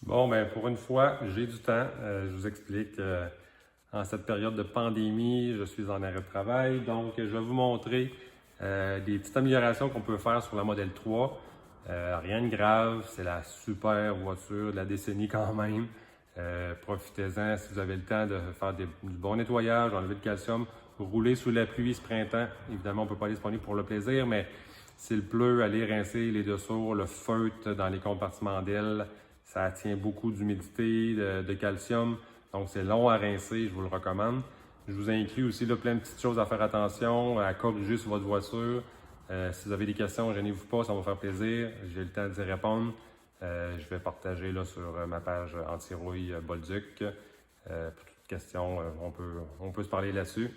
Bon, ben pour une fois, j'ai du temps. Je vous explique. En cette période de pandémie, je suis en arrêt de travail, donc je vais vous montrer des petites améliorations qu'on peut faire sur la Model 3. Rien de grave, c'est la super voiture de la décennie quand même. Profitez-en si vous avez le temps de faire du bon nettoyage, enlever le calcium, rouler sous la pluie ce printemps. Évidemment, on ne peut pas aller se promener pour le plaisir, mais s'il pleut, allez rincer les dessous, le feutre dans les compartiments d'ailes. Ça tient beaucoup d'humidité, de calcium. Donc, c'est long à rincer, je vous le recommande. Je vous inclus aussi là, plein de petites choses à faire attention, à corriger sur votre voiture. Si vous avez des questions, gênez-vous pas, ça va me faire plaisir. J'ai le temps d'y répondre. Je vais partager là, sur ma page anti-rouille Bolduc. Pour toute question, on peut se parler là-dessus.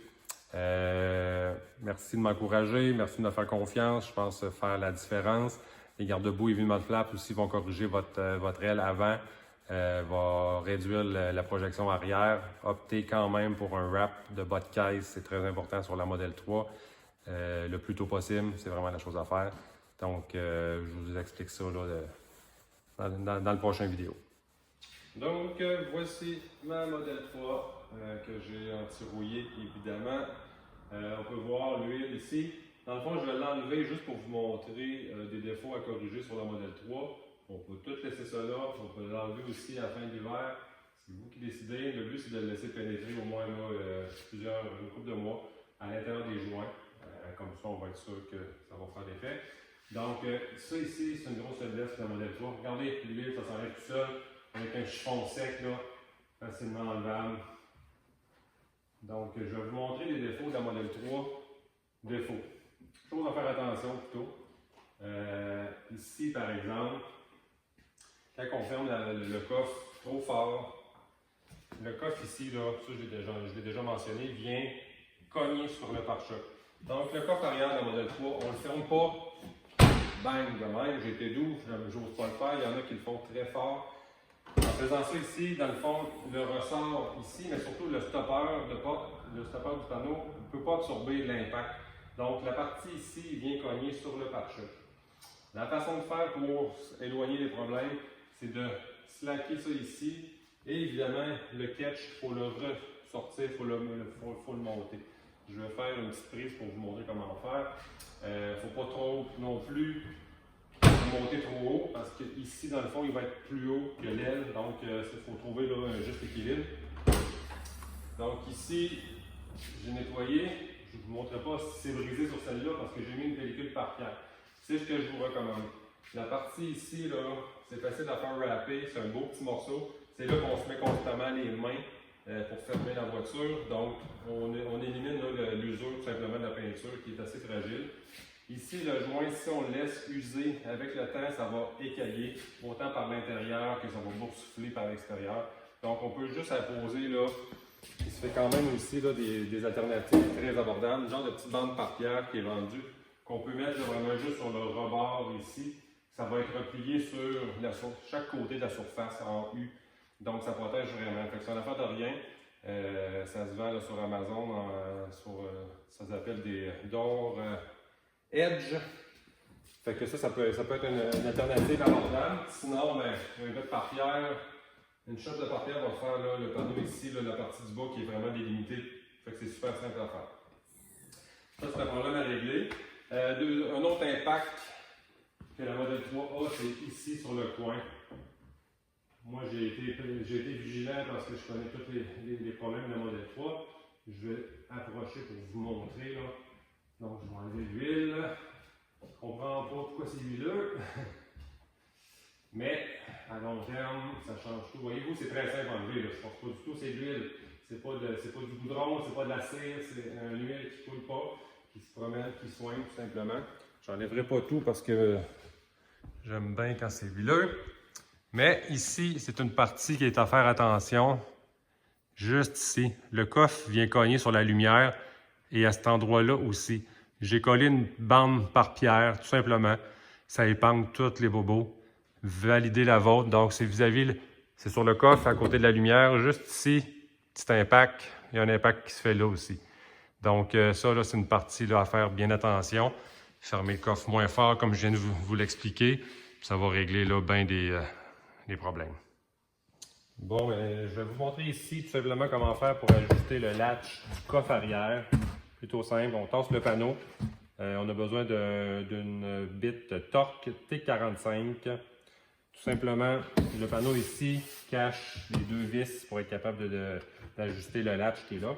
Merci de m'encourager, merci de me faire confiance. Je pense faire la différence. Les garde-boue et mode flap aussi vont corriger votre aile avant, va réduire la projection arrière. Optez quand même pour un wrap de bas de caisse, c'est très important sur la Model 3. Le plus tôt possible, c'est vraiment la chose à faire. Donc, je vous explique ça là, dans le prochain vidéo. Donc, voici ma Model 3 que j'ai anti-rouillée, évidemment. On peut voir l'huile ici. Dans le fond, je vais l'enlever juste pour vous montrer des défauts à corriger sur la Model 3. On peut tout laisser ça là. On peut l'enlever aussi à la fin de l'hiver. C'est vous qui décidez. Le but, c'est de le laisser pénétrer au moins là, une couple de mois à l'intérieur des joints. Comme ça, on va être sûr que ça va faire l'effet. Donc, ça ici, c'est une grosse faiblesse de la Model 3. Regardez, l'huile, ça s'enlève tout seul. Avec un chiffon sec, là, facilement enlevable. Donc, je vais vous montrer les défauts de la Model 3. Défauts. Chose à faire attention plutôt. Ici, par exemple, quand on ferme le coffre trop fort, le coffre ici, là, ça je l'ai déjà mentionné, vient cogner sur le pare-choc. Donc, le coffre arrière de la Model 3, on ne le ferme pas bang de même. J'ai été doux, j'ose pas le faire. Il y en a qui le font très fort. En faisant ça ici, dans le fond, le ressort ici, mais surtout le stoppeur du panneau ne peut pas absorber l'impact. Donc, la partie ici vient cogner sur le pare-choc. La façon de faire pour éloigner les problèmes, c'est de slacker ça ici. Et évidemment, le catch, il faut le ressortir, il faut le monter. Je vais faire une petite prise pour vous montrer comment faire. Il ne faut pas trop non plus monter trop haut parce que ici dans le fond il va être plus haut que l'aile, donc il faut trouver là, un juste équilibre. Donc ici j'ai nettoyé, je ne vous montrerai pas si c'est brisé sur celle-là parce que j'ai mis une pellicule par pierre. C'est ce que je vous recommande. La partie ici là, c'est facile à faire wrapper, c'est un beau petit morceau. C'est là qu'on se met constamment les mains pour fermer la voiture. Donc on élimine l'usure tout simplement de la peinture qui est assez fragile. Ici, le joint, si on le laisse user, avec le temps, ça va écailler, autant par l'intérieur que ça va boursoufler par l'extérieur. Donc, on peut juste apposer, là, il se fait quand même aussi là, des alternatives très abordables, genre de petite bande par pierre qui est vendue, qu'on peut mettre vraiment juste sur le rebord ici. Ça va être replié sur chaque côté de la surface en U. Donc, ça protège vraiment. Fait que c'est une affaire de rien. Ça se vend là, sur Amazon, ça s'appelle des d'or. Edge. Fait que ça peut être une alternative abordable. Sinon, ben, un gars de parpière, une shot de parpière va faire là, le panneau ici, là, la partie du bas qui est vraiment délimitée. Fait que c'est super simple à faire. Ça, c'est un problème à régler. Un autre impact que la Model 3 a, c'est ici sur le coin. Moi, j'ai été vigilant parce que je connais tous les problèmes de la Model 3. Je vais approcher pour vous montrer. Là. Donc, je vais enlever l'huile. Je ne comprends pas pourquoi c'est huileux. Mais, à long terme, ça change tout. Voyez-vous, c'est très simple à enlever. Là. Je ne pense pas du tout, c'est de l'huile. C'est pas du goudron, c'est pas de la cire, c'est une huile qui ne coule pas, qui se promène, qui soigne tout simplement. Je n'enlèverai pas tout parce que j'aime bien quand c'est huileux. Mais ici, c'est une partie qui est à faire attention. Juste ici, le coffre vient cogner sur la lumière et à cet endroit-là aussi. J'ai collé une bande par pierre, tout simplement. Ça épargne tous les bobos. Validez la vôtre. Donc, c'est vis-à-vis, c'est sur le coffre, à côté de la lumière. Juste ici, petit impact. Il y a un impact qui se fait là aussi. Donc, ça, là, c'est une partie là, à faire bien attention. Fermer le coffre moins fort, comme je viens de vous l'expliquer. Ça va régler là, bien des problèmes. Bon, je vais vous montrer ici tout simplement comment faire pour ajuster le latch du coffre arrière. Plutôt simple, on tasse le panneau. On a besoin d'une bite Torque T45. Tout simplement, le panneau ici cache les deux vis pour être capable d'ajuster le latch qui est là.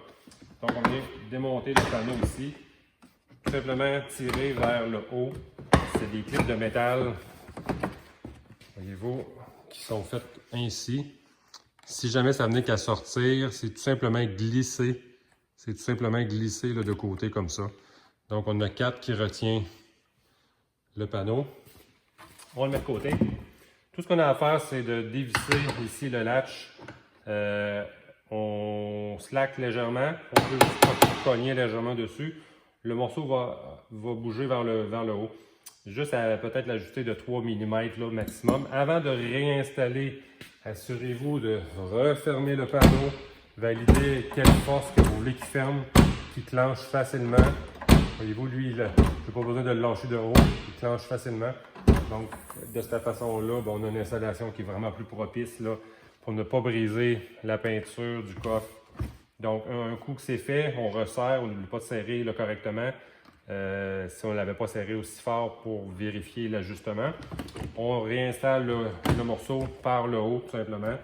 Donc on vient démonter le panneau ici. Tout simplement tirer vers le haut. C'est des clips de métal, voyez-vous, qui sont faites ainsi. Si jamais ça venait qu'à sortir, c'est tout simplement glisser. C'est tout simplement glisser là, de côté comme ça. Donc on a 4 qui retient le panneau. On le met de côté. Tout ce qu'on a à faire, c'est de dévisser ici le latch. On slack légèrement. On peut cogner légèrement dessus. Le morceau va bouger vers le haut. Juste à peut-être l'ajuster de 3 mm là, maximum. Avant de réinstaller, assurez-vous de refermer le panneau. Validez quelle force que vous voulez qu'il ferme, qu'il clenche facilement. Voyez-vous, lui, il n'a pas besoin de le lâcher de haut. Il clenche facilement. Donc, de cette façon-là, on a une installation qui est vraiment plus propice là, pour ne pas briser la peinture du coffre. Donc, un coup que c'est fait, on resserre, on n'oublie pas de serrer là, correctement. Si on ne l'avait pas serré aussi fort pour vérifier l'ajustement. On réinstalle le morceau par le haut, tout simplement.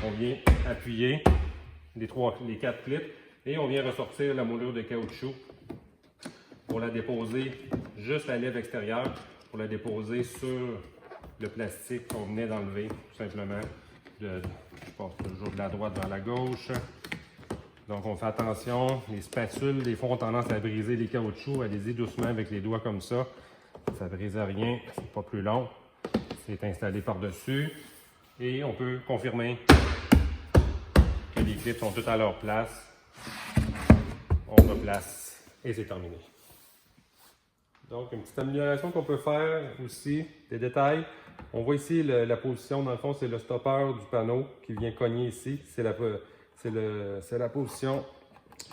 On vient appuyer les 4 clips et on vient ressortir la moulure de caoutchouc pour la déposer juste la lèvre extérieure, pour la déposer sur le plastique qu'on venait d'enlever, tout simplement. Je passe toujours de la droite vers la gauche. Donc, on fait attention. Les spatules, des fois, ont tendance à briser les caoutchoucs. Allez-y doucement avec les doigts comme ça. Ça ne brise rien. C'est pas plus long. C'est installé par-dessus. Et on peut confirmer que les clips sont toutes à leur place. On replace et c'est terminé. Donc, une petite amélioration qu'on peut faire aussi, des détails. On voit ici la position, dans le fond, c'est le stopper du panneau qui vient cogner ici. C'est la position.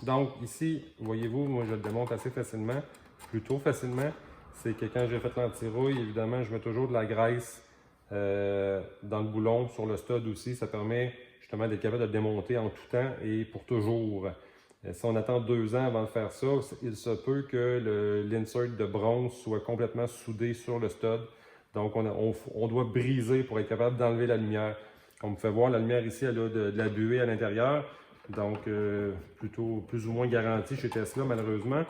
Donc, ici, voyez-vous, moi, je le démonte assez facilement, plutôt facilement. C'est que quand j'ai fait l'anti-rouille, évidemment, je mets toujours de la graisse dans le boulon, sur le stud aussi. Ça permet justement d'être capable de le démonter en tout temps et pour toujours. Si on attend 2 ans avant de faire ça, il se peut que l'insert de bronze soit complètement soudé sur le stud. Donc, on doit briser pour être capable d'enlever la lumière. Comme vous pouvez voir, la lumière ici, elle a de la buée à l'intérieur. Donc, plutôt plus ou moins garantie chez Tesla, malheureusement.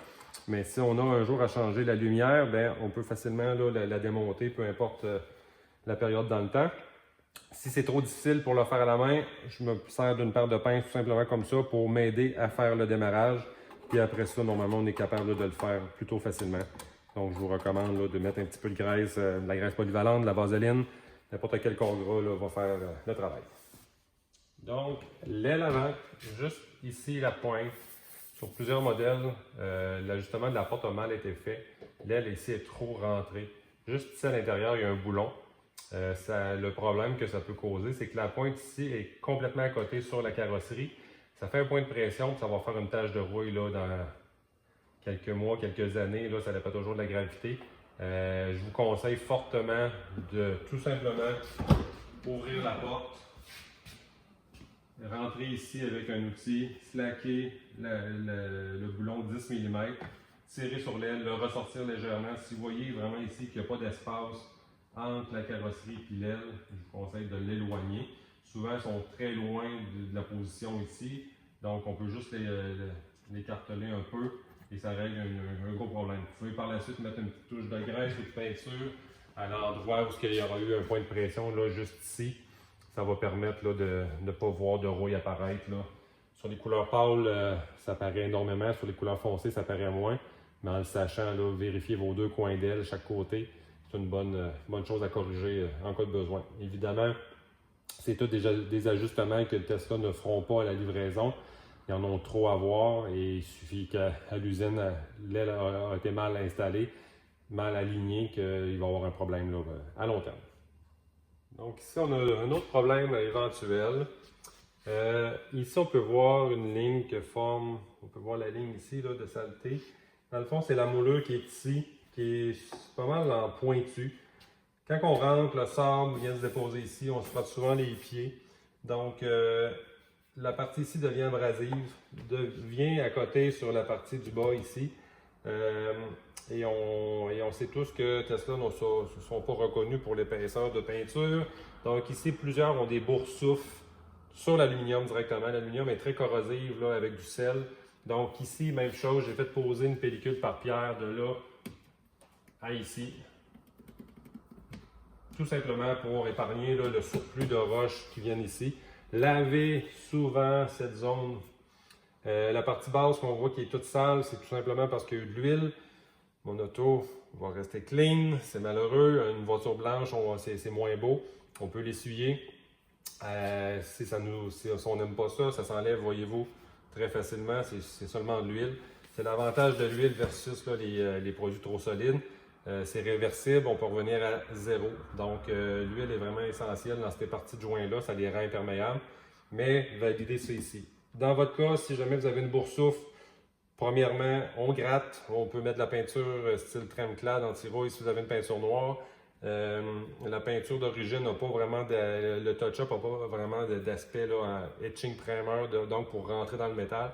Mais si on a un jour à changer la lumière, on peut facilement là, la démonter, peu importe la période dans le temps. Si c'est trop difficile pour le faire à la main, je me sers d'une paire de pinces tout simplement comme ça pour m'aider à faire le démarrage. Puis après ça, normalement, on est capable de le faire plutôt facilement. Donc, je vous recommande là, de mettre un petit peu de graisse, de la graisse polyvalente, de la vaseline. N'importe quel corps gras là, va faire le travail. Donc, l'aile avant, juste ici la pointe. Sur plusieurs modèles, l'ajustement de la porte a mal été fait. L'aile ici est trop rentrée. Juste ici à l'intérieur, il y a un boulon. Le problème que ça peut causer, c'est que la pointe ici est complètement à côté sur la carrosserie. Ça fait un point de pression, puis ça va faire une tache de rouille là, dans quelques mois, quelques années. Là, ça dépend toujours de la gravité. Je vous conseille fortement de tout simplement ouvrir la porte, rentrer ici avec un outil, slacker le boulon 10 mm, tirer sur l'aile, le ressortir légèrement. Si vous voyez vraiment ici qu'il n'y a pas d'espace entre la carrosserie et l'aile, je vous conseille de l'éloigner. Souvent, ils sont très loin de la position ici, donc on peut juste les carteler un peu et ça règle un gros problème. Vous pouvez par la suite mettre une petite touche de graisse ou de peinture à l'endroit où il y aura eu un point de pression, là, juste ici. Ça va permettre là, de ne pas voir de rouille apparaître. Là. Sur les couleurs pâles, ça paraît énormément. Sur les couleurs foncées, ça paraît moins. Mais en le sachant, là, vérifiez vos 2 coins d'aile chaque côté. C'est une bonne chose à corriger en cas de besoin. Évidemment, c'est tout des ajustements que Tesla ne feront pas à la livraison. Ils en ont trop à voir et il suffit qu'à l'usine, l'aile a été mal installée, mal alignée, qu'il va y avoir un problème là, à long terme. Donc ici, on a un autre problème éventuel. Ici, on peut voir une ligne que forme, on peut voir la ligne ici là, de saleté. Dans le fond, c'est la moulure qui est ici, qui est pas mal en pointu. Quand on rentre, le sable vient se déposer ici, on se frotte souvent les pieds. Donc, la partie ici devient abrasive, vient à côté sur la partie du bas ici. Et on sait tous que Tesla ne sont pas reconnus pour l'épaisseur de peinture. Donc ici, plusieurs ont des boursoufles sur l'aluminium directement. L'aluminium est très corrosif là, avec du sel. Donc ici, même chose, j'ai fait poser une pellicule par pierre de là à ici. Tout simplement pour épargner là, le surplus de roches qui viennent ici. Laver souvent cette zone. La partie basse qu'on voit qui est toute sale, c'est tout simplement parce qu'il y a eu de l'huile. Mon auto va rester clean, c'est malheureux. Une voiture blanche, c'est moins beau. On peut l'essuyer. Si on n'aime pas ça, ça s'enlève, voyez-vous, très facilement. C'est seulement de l'huile. C'est l'avantage de l'huile versus là, les produits trop solides. C'est réversible, on peut revenir à zéro. Donc, l'huile est vraiment essentielle dans ces parties de joints-là, ça les rend imperméables. Mais validez ça ici. Dans votre cas, si jamais vous avez une boursoufle, premièrement, on gratte. On peut mettre de la peinture style crème-clad anti-rouille si vous avez une peinture noire. La peinture d'origine n'a pas vraiment le touch-up n'a pas vraiment d'aspect etching primer, donc pour rentrer dans le métal.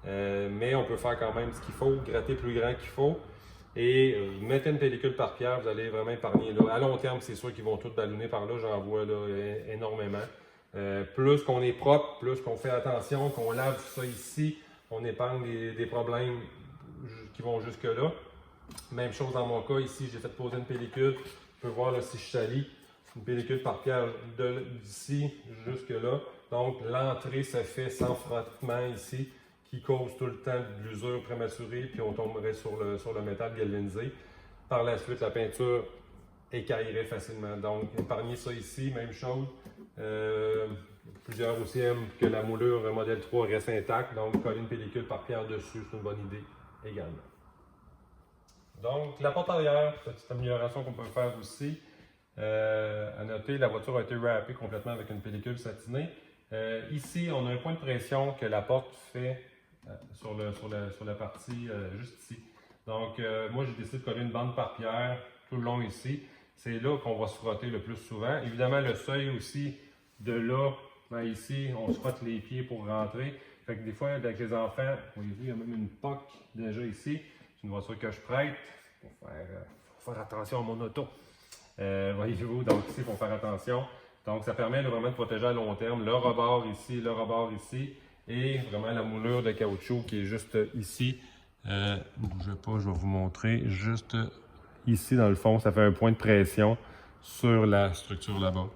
Mais on peut faire quand même ce qu'il faut, gratter plus grand qu'il faut. Et mettez une pellicule par pierre, vous allez vraiment épargner. Là. À long terme, c'est sûr qu'ils vont tous ballonner par là, j'en vois là, énormément. Plus qu'on est propre, plus qu'on fait attention, qu'on lave ça ici, on épargne des problèmes qui vont jusque-là. Même chose dans mon cas, ici, j'ai fait poser une pellicule. Vous pouvez voir là, si je salis, une pellicule par pierre d'ici jusque-là. Donc, l'entrée se fait sans frottement ici, qui cause tout le temps de l'usure prématurée, puis on tomberait sur le métal galvanisé. Par la suite, la peinture écaillerait facilement. Donc, épargnez ça ici, même chose. Plusieurs aussi aiment que la moulure modèle 3 reste intacte, donc coller une pellicule par pierre dessus, c'est une bonne idée également. Donc, la porte arrière, petite amélioration qu'on peut faire aussi. À noter, la voiture a été wrappée complètement avec une pellicule satinée. Ici, on a un point de pression que la porte fait sur la partie juste ici. Donc, moi, j'ai décidé de coller une bande par pierre tout le long ici. C'est là qu'on va se frotter le plus souvent. Évidemment, le seuil aussi, de là à ici, on se frotte les pieds pour rentrer. Fait que des fois, avec les enfants, voyez-vous, il y a même une POC déjà ici. C'est une voiture que je prête pour faire attention à mon auto. Voyez-vous, donc ici, il faut faire attention. Donc, ça permet vraiment de protéger à long terme le rebord ici, le rebord ici, et vraiment la moulure de caoutchouc qui est juste ici. Ne bougez pas, je vais vous montrer. Juste ici, dans le fond, ça fait un point de pression sur la structure là-bas.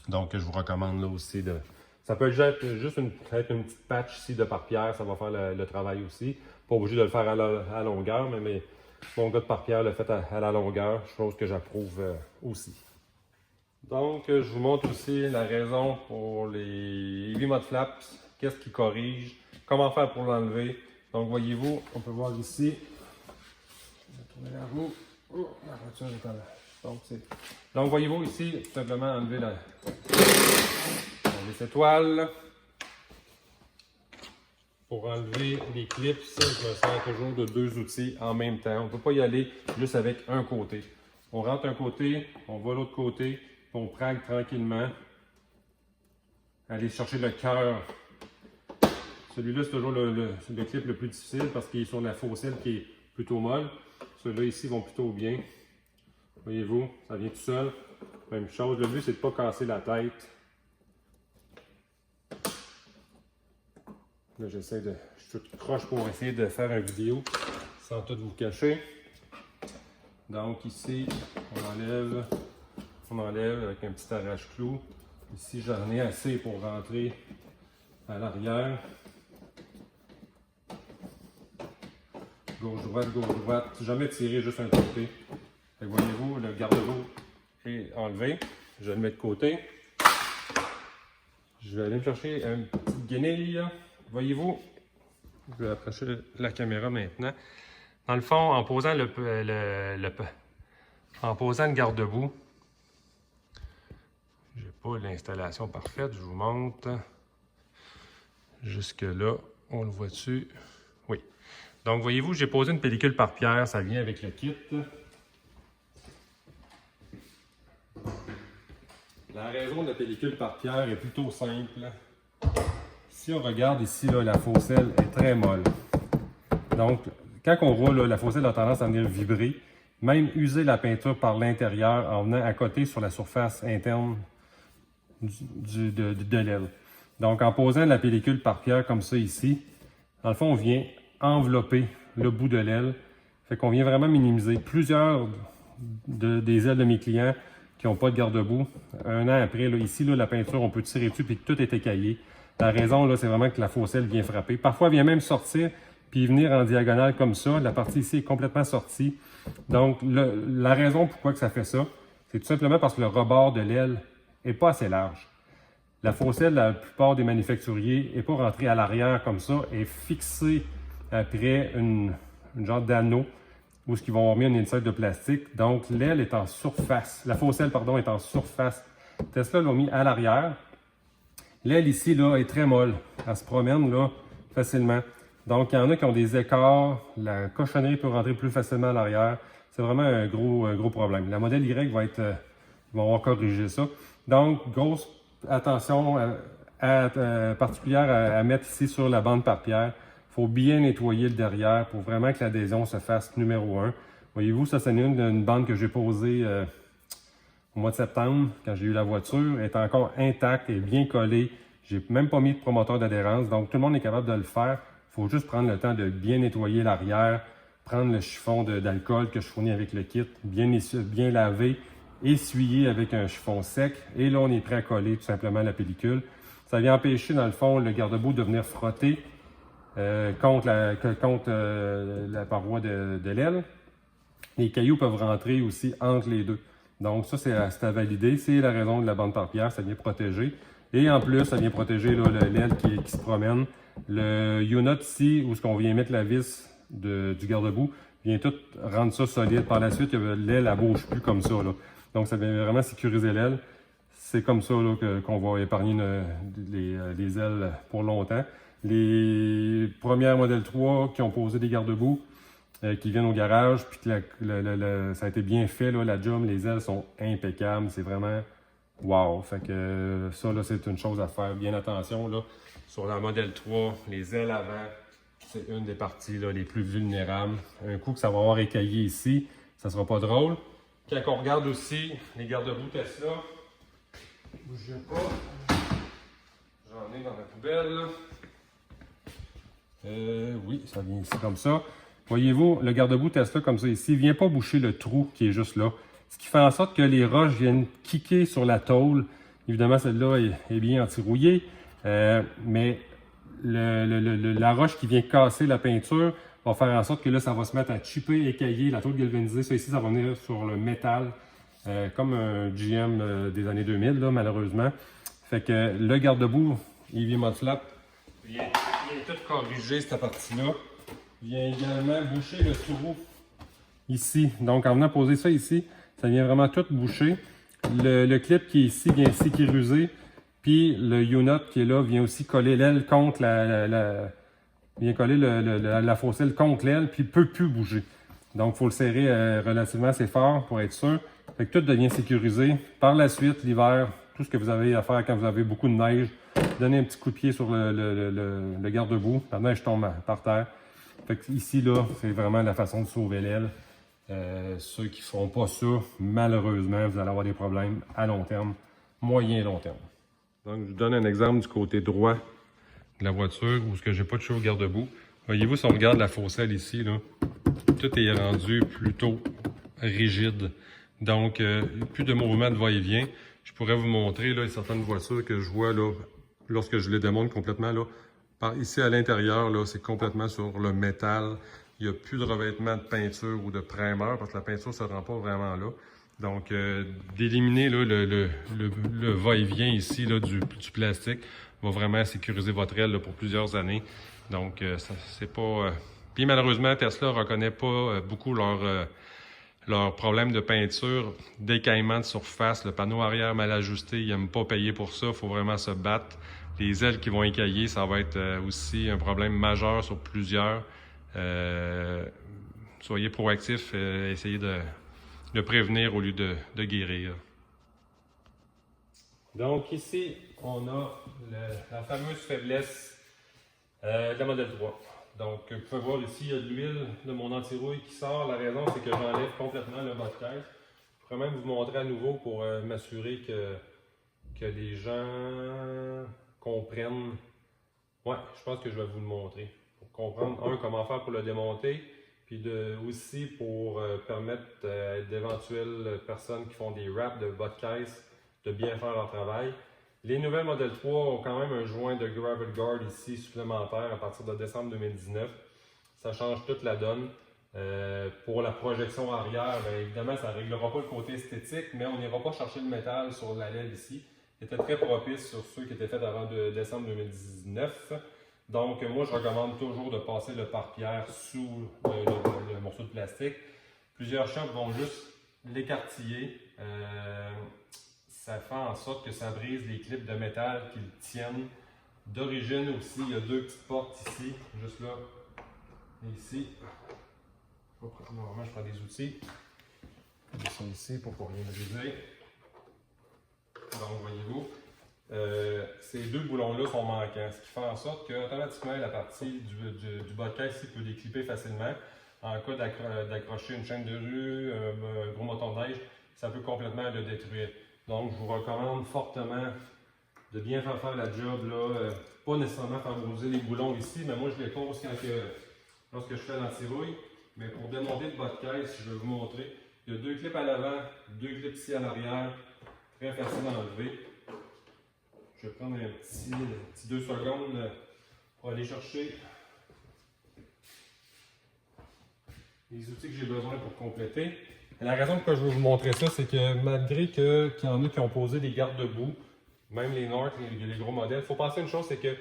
Donc, je vous recommande là aussi de... Ça peut être juste une petite patch ici de par-pierre, ça va faire le travail aussi. Pas obligé de le faire à la longueur, mais mon gars de par-pierre l'a fait à la longueur, chose que j'approuve aussi. Donc, je vous montre aussi la raison pour les heavy mud flaps, qu'est-ce qui corrige, comment faire pour l'enlever. Donc, voyez-vous, on peut voir ici, je vais tourner la roue, la voiture est en là. Donc, voyez-vous ici, tout simplement enlever cette toile. Pour enlever les clips, je me sers toujours de deux outils en même temps. On ne peut pas y aller juste avec un côté. On rentre un côté, on va l'autre côté, puis on prague tranquillement. Aller chercher le cœur. Celui-là, c'est toujours le clip le plus difficile parce qu'il est sur la faucille qui est plutôt molle. Ceux-là ici vont plutôt bien. Voyez-vous, ça vient tout seul. Même chose. Le but, c'est de ne pas casser la tête. Là, je suis tout croche pour essayer de faire une vidéo sans tout vous cacher. Donc ici, on enlève avec un petit arrache-clou. Ici, j'en ai assez pour rentrer à l'arrière. Gauche-droite, gauche-droite. Jamais tirer juste un côté. Voyez-vous, le garde-boue est enlevé. Je vais le mettre de côté. Je vais aller me chercher une petite guenille. Voyez-vous, je vais approcher la caméra maintenant. Dans le fond, en posant le garde-boue, je n'ai pas l'installation parfaite, je vous montre. Jusque là, on le voit-tu? Oui. Donc, voyez-vous, j'ai posé une pellicule par pierre, ça vient avec le kit. La raison de la pellicule par pierre est plutôt simple. Si on regarde ici, là, la faucelle est très molle. Donc, quand on roule, là, la faucelle a tendance à venir vibrer, même user la peinture par l'intérieur en venant à côté sur la surface interne de l'aile. Donc, en posant la pellicule par pierre comme ça ici, dans le fond, on vient envelopper le bout de l'aile. Fait qu'on vient vraiment minimiser plusieurs des ailes de mes clients qui n'ont pas de garde-boue. Un an après, là, ici, là, la peinture, on peut tirer dessus puis tout est écaillé. La raison, là, c'est vraiment que la faucelle vient frapper. Parfois, elle vient même sortir puis venir en diagonale comme ça. La partie ici est complètement sortie. Donc, la raison pourquoi que ça fait ça, c'est tout simplement parce que le rebord de l'aile n'est pas assez large. La faucelle, la plupart des manufacturiers, n'est pas rentrée à l'arrière comme ça, est fixée après une genre d'anneau où ils vont avoir mis une insert de plastique. Donc, l'aile est en surface. La faucelle, pardon, est en surface. Tesla l'ont mis à l'arrière. L'aile ici, là, est très molle. Elle se promène, là, facilement. Donc, il y en a qui ont des écarts. La cochonnerie peut rentrer plus facilement à l'arrière. C'est vraiment un gros problème. La modèle Y va être... ils vont avoir corrigé ça. Donc, grosse attention particulière à mettre ici sur la bande par pierre. Il faut bien nettoyer le derrière pour vraiment que l'adhésion se fasse numéro 1. Voyez-vous, ça c'est une bande que j'ai posée au mois de septembre, quand j'ai eu la voiture. Elle est encore intacte et bien collée. J'ai même pas mis de promoteur d'adhérence, donc tout le monde est capable de le faire. Il faut juste prendre le temps de bien nettoyer l'arrière, prendre le chiffon d'alcool que je fournis avec le kit, bien laver, essuyer avec un chiffon sec. Et là, on est prêt à coller tout simplement la pellicule. Ça vient empêcher, dans le fond, le garde-boue de venir frotter contre la paroi de l'aile. Les cailloux peuvent rentrer aussi entre les deux. Donc ça, c'est à valider. C'est la raison de la bande par pierre, ça vient protéger. Et en plus, ça vient protéger l'aile qui se promène. Le U-nut ici, où on vient mettre la vis du garde-boue, vient tout rendre ça solide. Par la suite, l'aile ne bouge plus comme ça, là. Donc ça vient vraiment sécuriser l'aile. C'est comme ça qu'on va épargner les ailes pour longtemps. Les premières Model 3 qui ont posé des garde-boue, qui viennent au garage, puis que ça a été bien fait, là, la job, les ailes sont impeccables, c'est vraiment wow. Fait que ça, là, c'est une chose à faire, bien attention, là. Sur la Model 3, les ailes avant, c'est une des parties là, les plus vulnérables. Un coup que ça va avoir écaillé ici, ça sera pas drôle. Quand on regarde aussi les garde-boue Tesla, bougez pas, j'en ai dans la poubelle, là. Oui, ça vient ici comme ça. Voyez-vous, le garde-boue Tesla comme ça ici, vient pas boucher le trou qui est juste là. Ce qui fait en sorte que les roches viennent kicker sur la tôle. Évidemment, celle-là est bien anti-rouillée, mais la roche qui vient casser la peinture va faire en sorte que là, ça va se mettre à chipper, écailler la tôle galvanisée. Ça ici, ça va venir sur le métal, comme un GM des années 2000, là, malheureusement. Fait que le garde-boue, EV Mud-Flap, vient tout corriger cette partie-là. Vient également boucher le trou ici. Donc, en venant poser ça ici, ça vient vraiment tout boucher. Le clip qui est ici vient sécuriser. Puis le U-nut qui est là vient aussi coller l'aile contre vient coller la faucelle contre l'aile, puis il ne peut plus bouger. Donc, il faut le serrer relativement assez fort pour être sûr. Fait que tout devient sécurisé. Par la suite, l'hiver, tout ce que vous avez à faire quand vous avez beaucoup de neige, donnez un petit coup de pied sur le garde-boue. La neige tombe par terre. Fait que ici, là, c'est vraiment la façon de sauver l'aile. Ceux qui ne feront pas ça, malheureusement, vous allez avoir des problèmes à long terme, moyen et long terme. Donc, je vous donne un exemple du côté droit de la voiture où je n'ai pas de chaud au garde-boue. Voyez-vous, si on regarde la faucelle ici, là, tout est rendu plutôt rigide. Donc, plus de mouvement de va-et-vient. Je pourrais vous montrer là, certaines voitures que je vois là, lorsque je les démonte complètement. Là, ici, à l'intérieur, c'est complètement sur le métal. Il n'y a plus de revêtement de peinture ou de primeur parce que la peinture ne se rend pas vraiment là. Donc, d'éliminer le va-et-vient ici là, du plastique va vraiment sécuriser votre aile là, pour plusieurs années. Donc, c'est pas... Puis malheureusement, Tesla ne reconnaît pas beaucoup leur problème de peinture, d'écaillement de surface, le panneau arrière mal ajusté, ils n'aiment pas payer pour ça, il faut vraiment se battre. Les ailes qui vont écailler, ça va être aussi un problème majeur sur plusieurs. Soyez proactifs, essayez de prévenir au lieu de guérir. Donc ici, on a la fameuse faiblesse de la Model 3. Donc vous pouvez voir ici, il y a de l'huile de mon anti-rouille qui sort. La raison, c'est que j'enlève complètement le bas de caisse. Je pourrais même vous montrer à nouveau pour m'assurer que les gens comprennent. Ouais, je pense que je vais vous le montrer. Pour comprendre, comment faire pour le démonter, puis aussi pour permettre à d'éventuelles personnes qui font des wraps de bas de caisse de bien faire leur travail. Les nouvelles Model 3 ont quand même un joint de Gravel Guard ici supplémentaire à partir de décembre 2019. Ça change toute la donne. Pour la projection arrière, bien évidemment, ça ne réglera pas le côté esthétique, mais on n'ira pas chercher le métal sur la LED ici. Il était très propice sur ceux qui étaient faits avant décembre 2019. Donc, moi, je recommande toujours de passer le pare-pierre sous le morceau de plastique. Plusieurs shops vont juste l'écartiller. Ça fait en sorte que ça brise les clips de métal qui le tiennent. D'origine aussi, il y a deux petites portes ici, juste là et ici. Normalement, je prends des outils. Ils sont ici pour rien briser. Donc, voyez-vous, ces deux boulons-là sont manquants, ce qui fait en sorte que automatiquement la partie du bas de caisse ici peut déclipper facilement. En cas d'accrocher une chaîne de rue, un gros moton de neige, ça peut complètement le détruire. Donc, je vous recommande fortement de bien faire la job, là. Pas nécessairement faire briser les boulons ici, mais moi je les pose lorsque je fais l'anti-rouille. Mais pour démonter le bas de caisse, je vais vous montrer. Il y a deux clips à l'avant, deux clips ici à l'arrière. Très facile à enlever. Je vais prendre un petit 2 secondes pour aller chercher les outils que j'ai besoin pour compléter. Et la raison pourquoi je veux vous montrer ça, c'est que malgré qu'il y en a qui ont posé des garde-boue, même les North, les gros modèles, il faut penser une chose, c'est que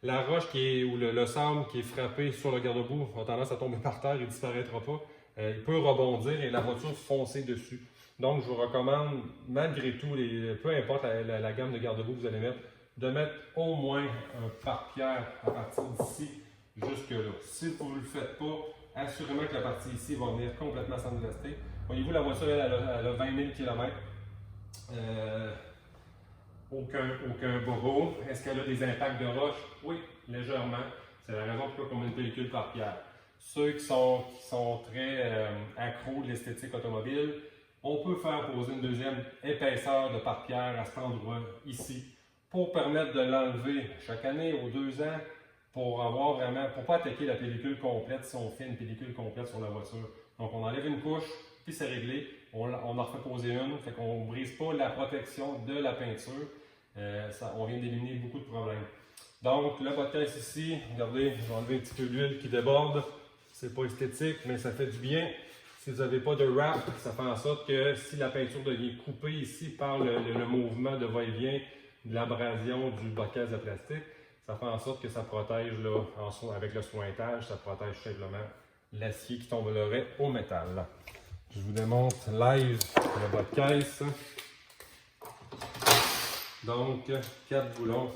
la roche ou le sable qui est frappé sur le garde-boue a tendance à tomber par terre et ne disparaîtra pas. Il peut rebondir et la voiture foncer dessus. Donc, je vous recommande, malgré tout, peu importe la gamme de garde-boue que vous allez mettre, de mettre au moins un pare-pierre à partir d'ici jusque-là. Si vous ne le faites pas, assurément que la partie ici va venir complètement s'enlaster. Voyez-vous, la voiture, elle a 20 000 km. Aucun bobo. Est-ce qu'elle a des impacts de roche? Oui, légèrement. C'est la raison pourquoi on met une pellicule par pierre. Ceux qui sont très accros de l'esthétique automobile, on peut faire poser une deuxième épaisseur de pare-pierre à cet endroit ici pour permettre de l'enlever chaque année aux 2 ans pour pas attaquer la pellicule complète si on fait une pellicule complète sur la voiture. Donc on enlève une couche, puis c'est réglé. On en refait poser une, fait qu'on ne brise pas la protection de la peinture. On vient d'éliminer beaucoup de problèmes. Donc, le bas de caisse ici, regardez, je vais enlever un petit peu d'huile qui déborde. C'est pas esthétique, mais ça fait du bien. Si vous n'avez pas de wrap, ça fait en sorte que si la peinture devient coupée ici par le mouvement de va-et-vient de l'abrasion du bas de caisse de plastique, ça fait en sorte que ça protège, là, avec le sointage, ça protège simplement l'acier qui tomberait au métal. Je vous démontre live le bas de caisse. Donc, 4 boulons.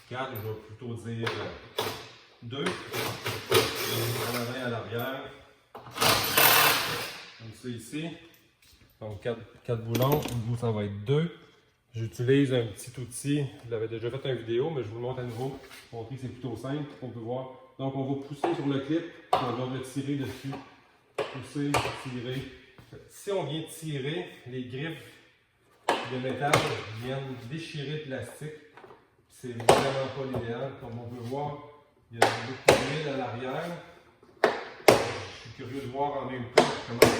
4, je vais plutôt dire 2. En avant et à l'arrière. Comme ça ici. Donc, 4 boulons. Au bout, ça va être 2. J'utilise un petit outil. Je l'avais déjà fait une vidéo, mais je vous le montre à nouveau pour montrer que c'est plutôt simple. On peut voir. Donc, on va pousser sur le clip. On va le tirer dessus. Pousser, tirer. Si on vient tirer, les griffes de métal viennent déchirer le plastique. C'est vraiment pas l'idéal. Comme on peut voir, il y a beaucoup d'huile à l'arrière. Je suis curieux de voir en même temps comment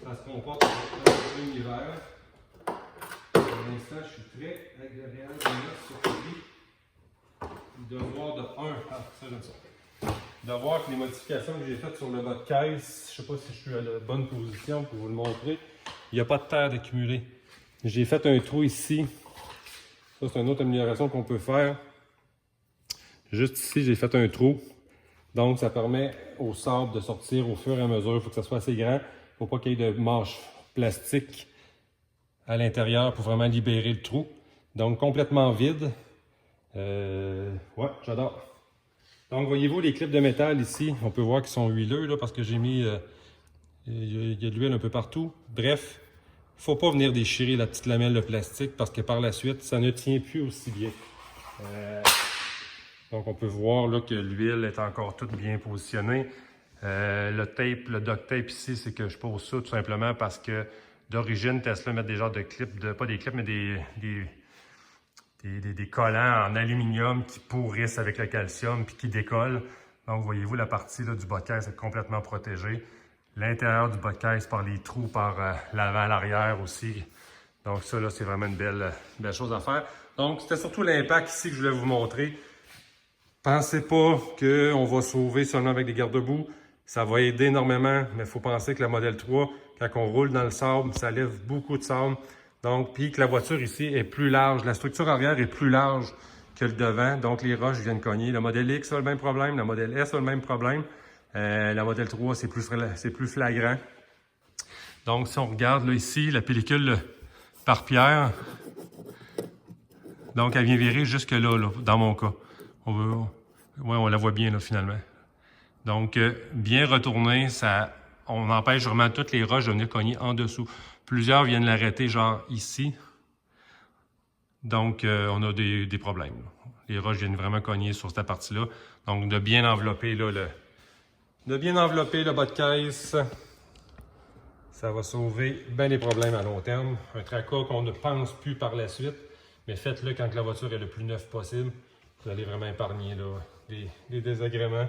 ça se comporte dans l'univers. Pour l'instant, je suis très agréablement surpris de voir ça j'aime ça. De voir que les modifications que j'ai faites sur le bas de caisse, je ne sais pas si je suis à la bonne position pour vous le montrer, il n'y a pas de terre d'accumuler. J'ai fait un trou ici. Ça, c'est une autre amélioration qu'on peut faire. Juste ici, j'ai fait un trou. Donc, ça permet au sable de sortir au fur et à mesure. Il faut que ça soit assez grand. Il ne faut pas qu'il y ait de manches plastiques à l'intérieur pour vraiment libérer le trou. Donc, complètement vide. Ouais, j'adore. Donc, voyez-vous, les clips de métal ici, on peut voir qu'ils sont huileux là, parce que j'ai mis... il y a de l'huile un peu partout. Bref, faut pas venir déchirer la petite lamelle de plastique parce que par la suite, ça ne tient plus aussi bien. Donc, on peut voir là, que l'huile est encore toute bien positionnée. Le tape, le duct tape ici, c'est que je pose ça tout simplement parce que d'origine, Tesla met des genres de clips, pas des clips, mais des collants en aluminium qui pourrissent avec le calcium puis qui décollent. Donc, voyez-vous, la partie là, du bas de caisse est complètement protégée. L'intérieur du bas de caisse par les trous, par l'avant, l'arrière aussi. Donc, ça, là, c'est vraiment une belle chose à faire. Donc, c'était surtout l'impact ici que je voulais vous montrer. Pensez pas qu'on va sauver seulement avec des garde-boue. Ça va aider énormément, mais il faut penser que la Model 3, quand on roule dans le sable, ça lève beaucoup de sable. Donc, puis que la voiture ici est plus large. La structure arrière est plus large que le devant. Donc, les roches viennent cogner. La Model X a le même problème. La Model S a le même problème. La Model 3, c'est plus flagrant. Donc, si on regarde là, ici, la pellicule par pierre, donc elle vient virer jusque là, dans mon cas. On la voit bien là, finalement. Donc, bien retourner, on empêche vraiment toutes les roches de venir cogner en dessous. Plusieurs viennent l'arrêter, genre ici. Donc, on a des problèmes. Là. Les roches viennent vraiment cogner sur cette partie-là. Donc, de bien envelopper là, le bas de caisse, ça va sauver bien des problèmes à long terme. Un tracas qu'on ne pense plus par la suite, mais faites-le quand la voiture est le plus neuve possible. Vous allez vraiment épargner là, des désagréments.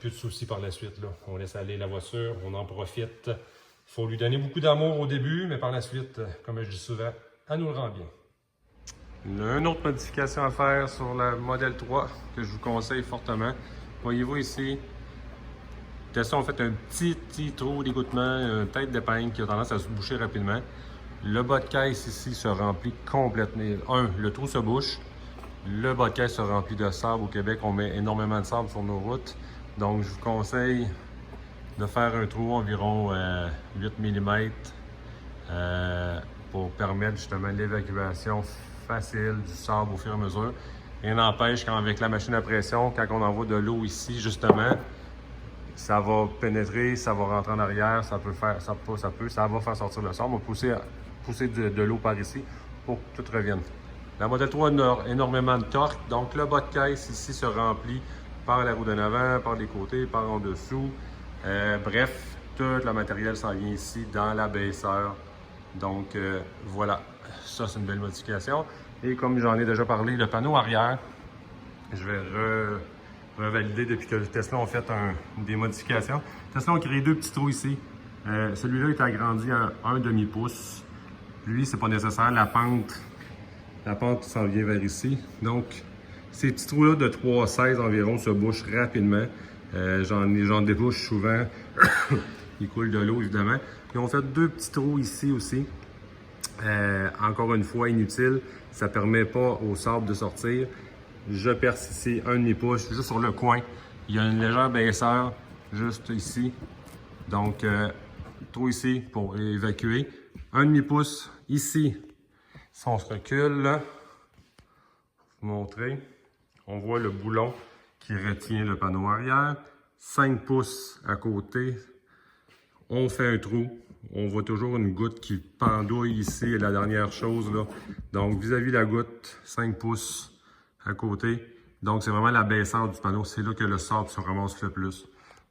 Plus de soucis par la suite. Là. On laisse aller la voiture, on en profite. Il faut lui donner beaucoup d'amour au début, mais par la suite, comme je dis souvent, elle nous le rend bien. Une autre modification à faire sur la Model 3 que je vous conseille fortement. Voyez-vous ici, Tesla ont fait un petit trou d'égouttement, une tête d'épingle qui a tendance à se boucher rapidement. Le bas de caisse ici se remplit complètement. Le trou se bouche. Le bas de caisse se remplit de sable. Au Québec, on met énormément de sable sur nos routes. Donc, je vous conseille de faire un trou environ 8 mm pour permettre justement l'évacuation facile du sable au fur et à mesure. Rien n'empêche qu'avec la machine à pression, quand on envoie de l'eau ici, justement, ça va pénétrer, ça va rentrer en arrière, ça va faire sortir le sable. On va pousser de l'eau par ici pour que tout revienne. La Model 3 a énormément de torque, donc le bas de caisse ici se remplit par la roue d'en avant, par les côtés, par en dessous. Bref, tout le matériel s'en vient ici dans l'abaisseur. Donc voilà, ça c'est une belle modification. Et comme j'en ai déjà parlé, le panneau arrière, je vais revalider depuis que Tesla ont fait des modifications. Tesla ont créé deux petits trous ici. Celui-là est agrandi à 1/2 pouce. Lui, c'est pas nécessaire, la pente s'en vient vers ici. Donc, ces petits trous-là de 3,16 environ se bouchent rapidement. J'en débouche souvent. Il coule de l'eau, évidemment. Ils ont fait deux petits trous ici aussi. Encore une fois, inutile. Ça ne permet pas au sable de sortir. Je perce ici 1/2 pouce, juste sur le coin. Il y a une légère baisseur juste ici. Donc, trou ici pour évacuer. 1/2 pouce ici. Si on se recule, là, je vais vous montrer, on voit le boulon qui retient le panneau arrière. 5 pouces à côté, on fait un trou. On voit toujours une goutte qui pendouille ici, et la dernière chose, là. Donc, vis-à-vis la goutte, 5 pouces à côté. Donc, c'est vraiment la baisseur du panneau. C'est là que le sable se ramasse le plus.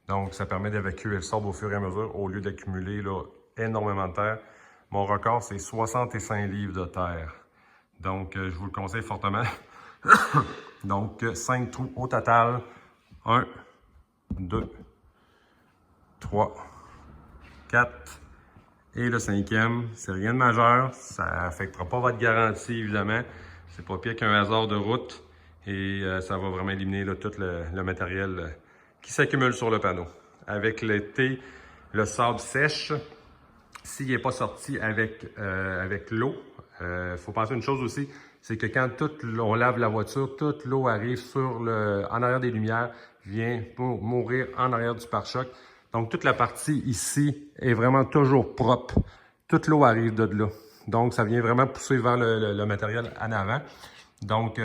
Donc, ça permet d'évacuer le sable au fur et à mesure au lieu d'accumuler là, énormément de terre. Mon record, c'est 65 livres de terre. Donc, je vous le conseille fortement. Donc, 5 trous au total. 1, 2, 3, 4. Et le 5e, c'est rien de majeur. Ça n'affectera pas votre garantie, évidemment. C'est pas pire qu'un hasard de route. Et ça va vraiment éliminer là, tout le matériel qui s'accumule sur le panneau. Avec l'été, le sable sèche. S'il n'est pas sorti avec l'eau, faut penser à une chose aussi, c'est que quand on lave la voiture, toute l'eau arrive en arrière des lumières, vient pour mourir en arrière du pare-choc. Donc, toute la partie ici est vraiment toujours propre. Toute l'eau arrive de là. Donc, ça vient vraiment pousser vers le matériel en avant. Donc,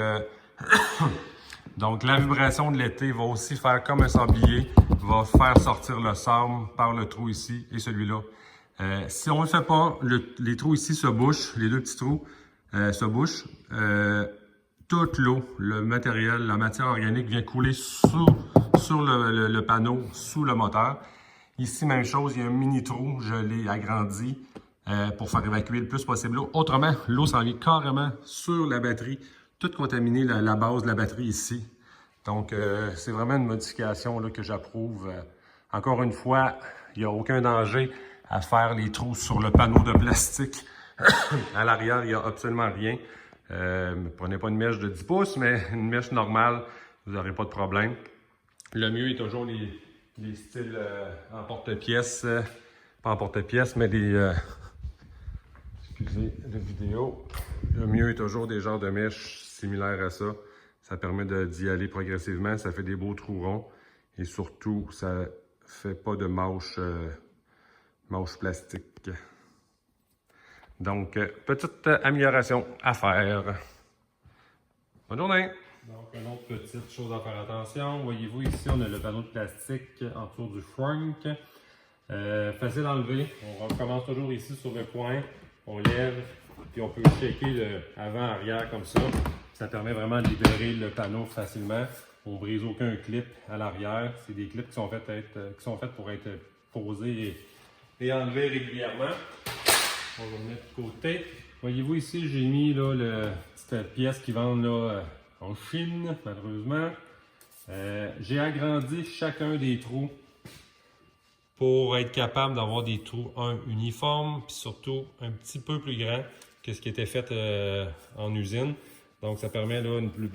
donc, la vibration de l'été va aussi faire comme un sablier, va faire sortir le sable par le trou ici et celui-là. Si on ne le fait pas, les trous ici se bouchent, les deux petits trous se bouchent. Toute l'eau, le matériel, la matière organique vient couler sur le panneau, sous le moteur. Ici, même chose, il y a un mini trou, je l'ai agrandi pour faire évacuer le plus possible l'eau. Autrement, l'eau s'en vient carrément sur la batterie, toute contaminée, la base de la batterie ici. Donc, c'est vraiment une modification là, que j'approuve. Encore une fois, il n'y a aucun danger à faire les trous sur le panneau de plastique. À l'arrière, il n'y a absolument rien. Prenez pas une mèche de 10 pouces, mais une mèche normale, vous n'aurez pas de problème. Le mieux est toujours les styles en porte-pièce, pas en porte-pièce, mais des... excusez la vidéo. Le mieux est toujours des genres de mèches similaires à ça. Ça permet d'y aller progressivement, ça fait des beaux trous ronds et surtout, ça fait pas de manche plastique. Donc, petite amélioration à faire. Bonne journée! Donc, une autre petite chose à faire attention. Voyez-vous ici, on a le panneau de plastique autour du frunk. Facile à enlever. On recommence toujours ici sur le point. On lève, puis on peut checker le avant-arrière comme ça. Ça permet vraiment de libérer le panneau facilement. On ne brise aucun clip à l'arrière. C'est des clips qui sont faits pour être posés et enlevés régulièrement. On va le mettre de côté. Voyez-vous ici, j'ai mis là, la petite pièce qu'ils vendent là, en Chine, malheureusement. J'ai agrandi chacun des trous pour être capable d'avoir des trous uniformes, puis surtout un petit peu plus grands que ce qui était fait en usine. Donc ça permet là, une plus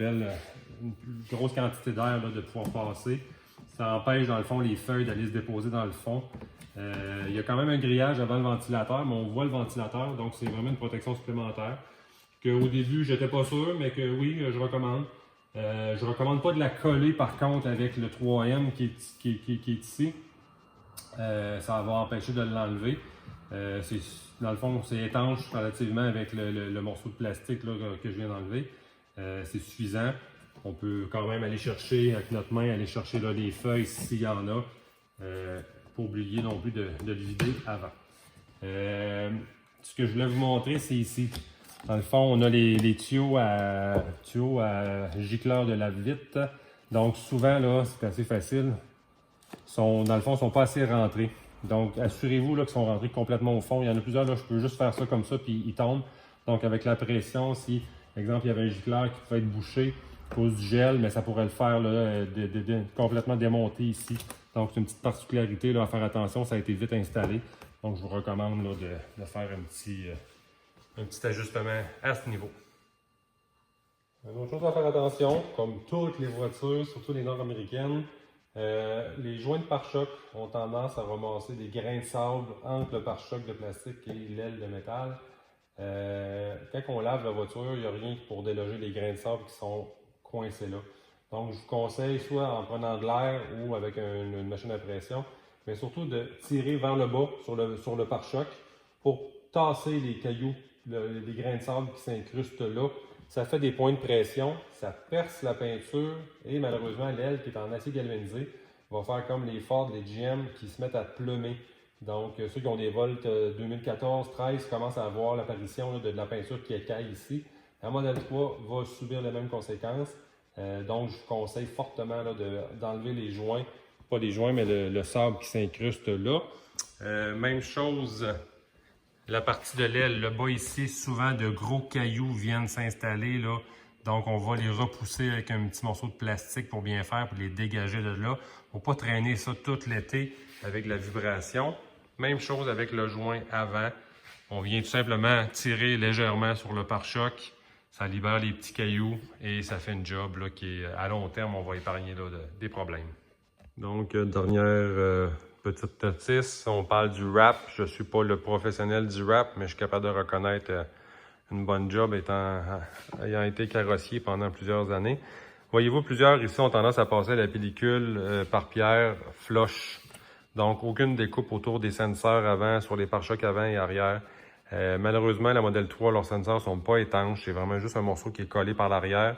grosse quantité d'air de pouvoir passer. Ça empêche dans le fond les feuilles d'aller se déposer dans le fond. Il y a quand même un grillage avant le ventilateur, mais on voit le ventilateur, donc c'est vraiment une protection supplémentaire. Qu'au début, j'étais pas sûr, mais que oui, je recommande. Je recommande pas de la coller par contre avec le 3M qui est ici. Ça va empêcher de l'enlever. Dans le fond, c'est étanche relativement avec le morceau de plastique là, que je viens d'enlever. C'est suffisant. On peut quand même aller chercher avec notre main, aller chercher là, les feuilles s'il y en a. Pas oublier non plus de le vider avant. Ce que je voulais vous montrer, c'est ici. Dans le fond, on a les tuyaux à gicleur de lave-vite. Donc souvent, là, c'est assez facile. Dans le fond, ils ne sont pas assez rentrés. Donc assurez-vous qu'ils sont rentrés complètement au fond. Il y en a plusieurs, là, je peux juste faire ça comme ça, puis ils tombent. Donc avec la pression, si, par exemple, il y avait un gicleur qui pouvait être bouché à cause du gel, mais ça pourrait le faire là, complètement démonter ici. Donc, c'est une petite particularité là, à faire attention, ça a été vite installé. Donc, je vous recommande là, de faire un petit ajustement à ce niveau. Une autre chose à faire attention, comme toutes les voitures, surtout les nord-américaines, les joints de pare-choc ont tendance à ramasser des grains de sable entre le pare-choc de plastique et l'aile de métal. Quand on lave la voiture, il n'y a rien pour déloger les grains de sable qui sont coincés là. Donc, je vous conseille soit en prenant de l'air ou avec une machine à pression, mais surtout de tirer vers le bas sur le pare-choc pour tasser les cailloux, les grains de sable qui s'incrustent là. Ça fait des points de pression, ça perce la peinture et malheureusement, l'aile qui est en acier galvanisé va faire comme les Ford, les GM qui se mettent à plumer. Donc, ceux qui ont des Volt 2014-13 commencent à avoir l'apparition de la peinture qui écaille ici. La Model 3 va subir les mêmes conséquences. Donc, je vous conseille fortement d'enlever les joints, pas les joints, mais le sable qui s'incruste là. Même chose, la partie de l'aile, le bas ici, souvent de gros cailloux viennent s'installer là. Donc, on va les repousser avec un petit morceau de plastique pour bien faire, pour les dégager de là. Il ne faut pas traîner ça tout l'été avec la vibration. Même chose avec le joint avant. On vient tout simplement tirer légèrement sur le pare-choc. Ça libère les petits cailloux et ça fait une job là, qui est à long terme, on va épargner là, des problèmes. Donc, dernière petite notice, on parle du wrap. Je ne suis pas le professionnel du wrap, mais je suis capable de reconnaître une bonne job ayant été carrossier pendant plusieurs années. Voyez-vous, plusieurs ici ont tendance à passer la pellicule par pierre flush. Donc, aucune découpe autour des sensors avant, sur les pare-chocs avant et arrière. Malheureusement, la Model 3, leurs sensors ne sont pas étanches. C'est vraiment juste un morceau qui est collé par l'arrière.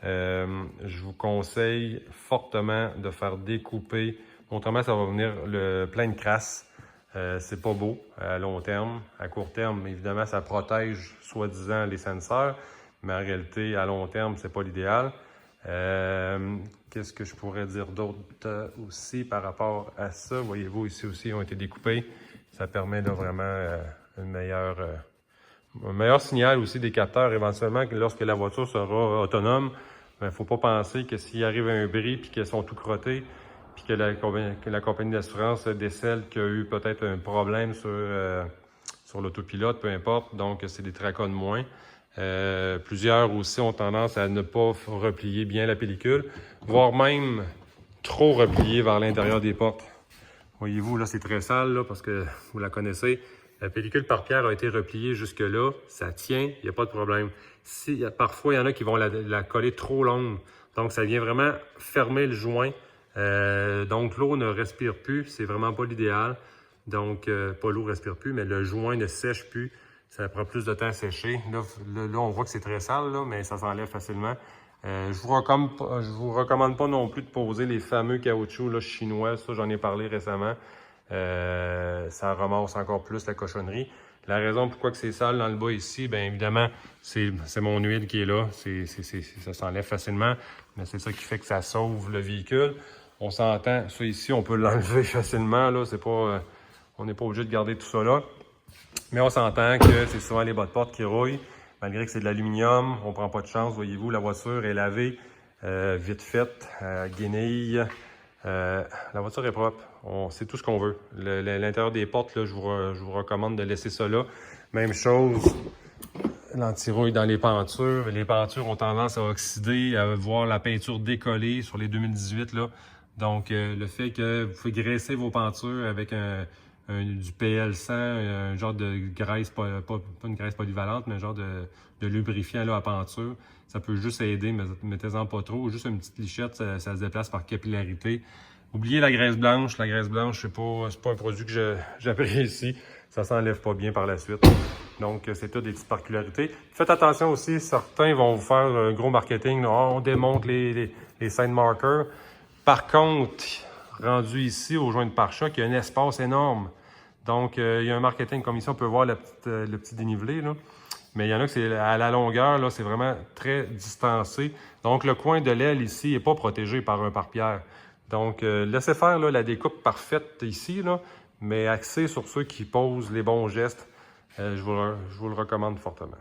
Je vous conseille fortement de faire découper. Autrement, ça va venir plein de crasse. C'est pas beau à long terme. À court terme, évidemment, ça protège soi-disant les senseurs, mais en réalité, à long terme, c'est pas l'idéal. Qu'est-ce que je pourrais dire d'autre aussi par rapport à ça? Voyez-vous, ici aussi, ils ont été découpés. Ça permet là, vraiment un meilleur signal aussi des capteurs. Éventuellement, lorsque la voiture sera autonome, il ne faut pas penser que s'il arrive un bris puis qu'elles sont tout crottées, puis que la compagnie d'assurance décèle qu'il y a eu peut-être un problème sur l'autopilote, peu importe. Donc, c'est des tracas de moins. Plusieurs aussi ont tendance à ne pas replier bien la pellicule, voire même trop replier vers l'intérieur des portes. Voyez-vous, là, c'est très sale, là, parce que vous la connaissez. La pellicule par pierre a été repliée jusque-là. Ça tient, il n'y a pas de problème. Parfois, il y en a qui vont la coller trop longue. Donc, ça vient vraiment fermer le joint. Donc, l'eau ne respire plus. C'est vraiment pas l'idéal. Donc, pas l'eau ne respire plus, mais le joint ne sèche plus. Ça prend plus de temps à sécher. Là on voit que c'est très sale, là, mais ça s'enlève facilement. Je vous recommande pas non plus de poser les fameux caoutchoucs là, chinois. Ça, j'en ai parlé récemment. Ça ramasse encore plus la cochonnerie. La raison pourquoi c'est sale dans le bas ici, bien évidemment, c'est mon huile qui est là. Ça s'enlève facilement, mais c'est ça qui fait que ça sauve le véhicule. On s'entend, ça ici, on peut l'enlever facilement. Là, on n'est pas obligé de garder tout ça là. Mais on s'entend que c'est souvent les bas de porte qui rouillent. Malgré que c'est de l'aluminium, on prend pas de chance. Voyez-vous, la voiture est lavée, vite faite, guenille. La voiture est propre. C'est tout ce qu'on veut. L'intérieur des portes, là, je vous recommande de laisser ça là. Même chose, l'anti-rouille dans les pentures. Les pentures ont tendance à oxyder, à voir la peinture décoller sur les 2018. Là. Donc, le fait que vous pouvez graisser vos pentures avec du PL100, un genre de graisse, pas une graisse polyvalente, mais un genre de lubrifiant là, à penture. Ça peut juste aider, mais mettez-en pas trop. Juste une petite lichette, ça se déplace par capillarité. Oubliez la graisse blanche. La graisse blanche, c'est pas un produit que j'apprécie. Ça s'enlève pas bien par la suite. Donc, c'est tout des petites particularités. Faites attention aussi, certains vont vous faire un gros marketing. Là, on démonte les sign markers. Par contre, rendu ici au joint de pare-choc, il y a un espace énorme. Donc, il y a un marketing comme ici, on peut voir le petit dénivelé, là. Mais il y en a que c'est à la longueur, là, c'est vraiment très distancé. Donc, le coin de l'aile ici n'est pas protégé par un pare-pierre. Donc, laissez faire là, la découpe parfaite ici, là, mais axé sur ceux qui posent les bons gestes. Je vous le recommande fortement.